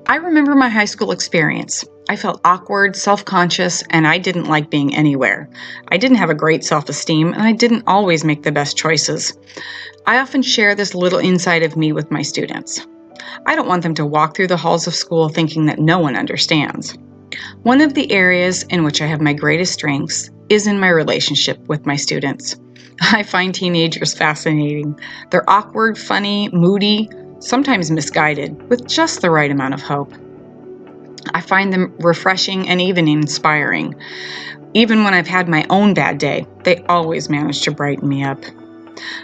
I remember my high school experience. I felt awkward, self-conscious, and I didn't like being anywhere. I didn't have a great self-esteem, and I didn't always make the best choices. I often share this little insight of me with my students. I don't want them to walk through the halls of school thinking that no one understands. One of the areas in which I have my greatest strengths is in my relationship with my students. I find teenagers fascinating. They're awkward, funny, moody, sometimes misguided, with just the right amount of hope. I find them refreshing and even inspiring. Even when I've had my own bad day, they always manage to brighten me up.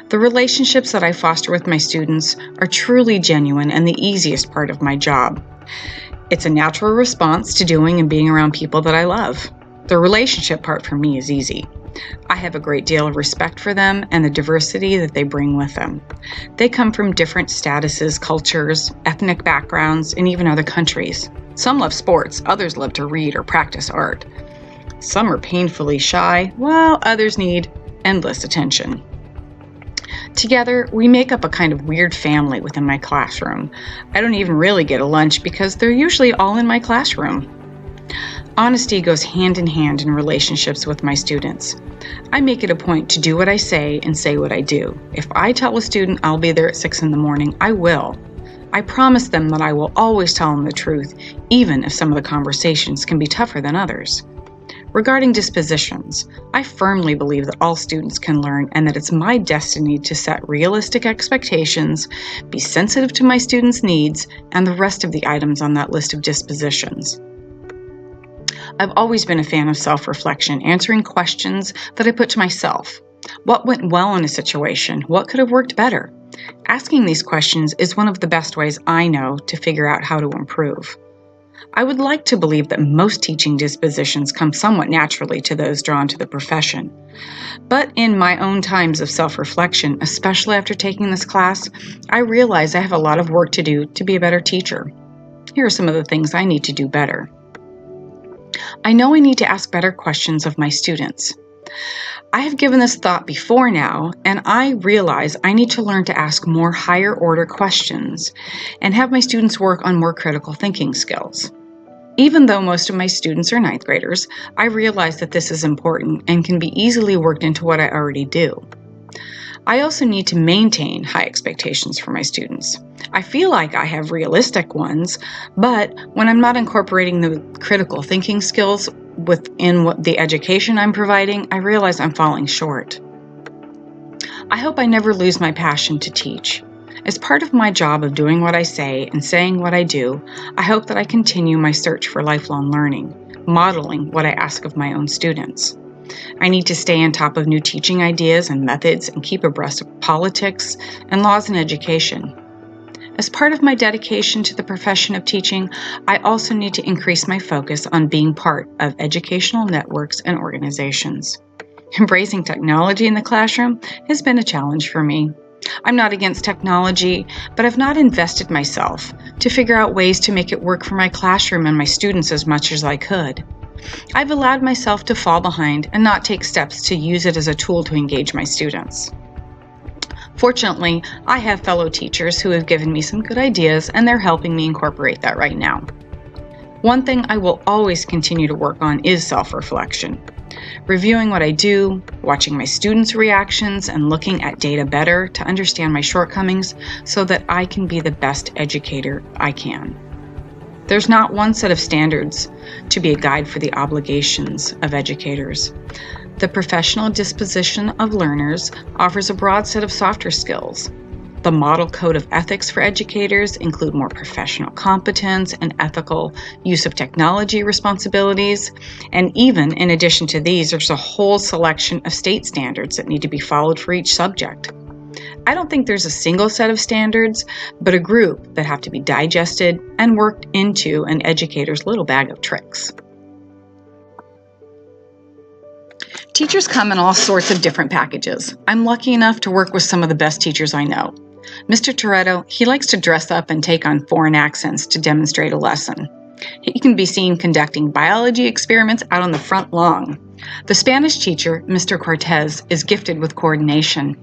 The relationships that I foster with my students are truly genuine and the easiest part of my job. It's a natural response to doing and being around people that I love. The relationship part for me is easy. I have a great deal of respect for them and the diversity that they bring with them. They come from different statuses, cultures, ethnic backgrounds, and even other countries. Some love sports, others love to read or practice art. Some are painfully shy, while others need endless attention. Together, we make up a kind of weird family within my classroom. I don't even really get a lunch because they're usually all in my classroom. Honesty goes hand in hand in relationships with my students. I make it a point to do what I say and say what I do. If I tell a student I'll be there at 6 in the morning, I will. I promise them that I will always tell them the truth, even if some of the conversations can be tougher than others. Regarding dispositions, I firmly believe that all students can learn and that it's my destiny to set realistic expectations, be sensitive to my students' needs, and the rest of the items on that list of dispositions. I've always been a fan of self-reflection, answering questions that I put to myself. What went well in a situation? What could have worked better? Asking these questions is one of the best ways I know to figure out how to improve. I would like to believe that most teaching dispositions come somewhat naturally to those drawn to the profession. But in my own times of self-reflection, especially after taking this class, I realize I have a lot of work to do to be a better teacher. Here are some of the things I need to do better. I know I need to ask better questions of my students. I have given this thought before now, and I realize I need to learn to ask more higher order questions and have my students work on more critical thinking skills. Even though most of my students are ninth graders, I realize that this is important and can be easily worked into what I already do. I also need to maintain high expectations for my students. I feel like I have realistic ones, but when I'm not incorporating the critical thinking skills within the education I'm providing, I realize I'm falling short. I hope I never lose my passion to teach. As part of my job of doing what I say and saying what I do, I hope that I continue my search for lifelong learning, modeling what I ask of my own students. I need to stay on top of new teaching ideas and methods and keep abreast of politics and laws in education. As part of my dedication to the profession of teaching, I also need to increase my focus on being part of educational networks and organizations. Embracing technology in the classroom has been a challenge for me. I'm not against technology, but I've not invested myself to figure out ways to make it work for my classroom and my students as much as I could. I've allowed myself to fall behind and not take steps to use it as a tool to engage my students. Fortunately, I have fellow teachers who have given me some good ideas, and they're helping me incorporate that right now. One thing I will always continue to work on is self-reflection. Reviewing what I do, watching my students' reactions, and looking at data better to understand my shortcomings so that I can be the best educator I can. There's not one set of standards to be a guide for the obligations of educators. The professional disposition of learners offers a broad set of softer skills. The model code of ethics for educators include more professional competence and ethical use of technology responsibilities. And even in addition to these, there's a whole selection of state standards that need to be followed for each subject. I don't think there's a single set of standards, but a group that have to be digested and worked into an educator's little bag of tricks. Teachers come in all sorts of different packages. I'm lucky enough to work with some of the best teachers I know. Mr. Toretto, he likes to dress up and take on foreign accents to demonstrate a lesson. He can be seen conducting biology experiments out on the front lawn. The Spanish teacher, Mr. Cortez, is gifted with coordination.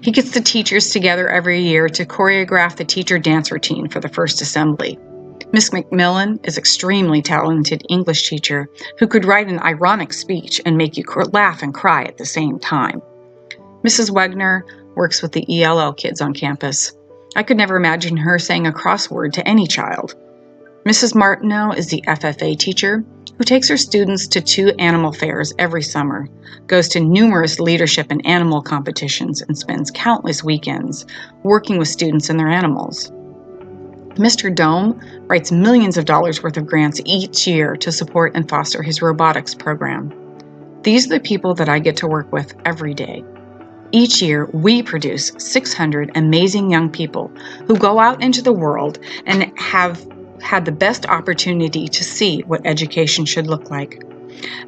He gets the teachers together every year to choreograph the teacher dance routine for the first assembly. Miss McMillan is an extremely talented English teacher who could write an ironic speech and make you laugh and cry at the same time. Mrs. Wegner works with the ELL kids on campus. I could never imagine her saying a crossword to any child. Mrs. Martineau is the FFA teacher who takes her students to 2 animal fairs every summer, goes to numerous leadership and animal competitions, and spends countless weekends working with students and their animals. Mr. Dome writes millions of dollars worth of grants each year to support and foster his robotics program. These are the people that I get to work with every day. Each year, we produce 600 amazing young people who go out into the world and have had the best opportunity to see what education should look like.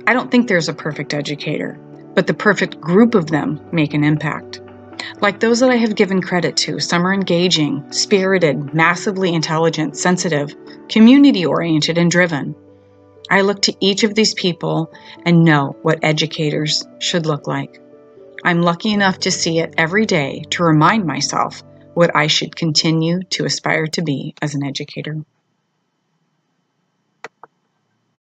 I don't think there's a perfect educator, but the perfect group of them make an impact. Like those that I have given credit to, some are engaging, spirited, massively intelligent, sensitive, community-oriented, and driven. I look to each of these people and know what educators should look like. I'm lucky enough to see it every day to remind myself what I should continue to aspire to be as an educator.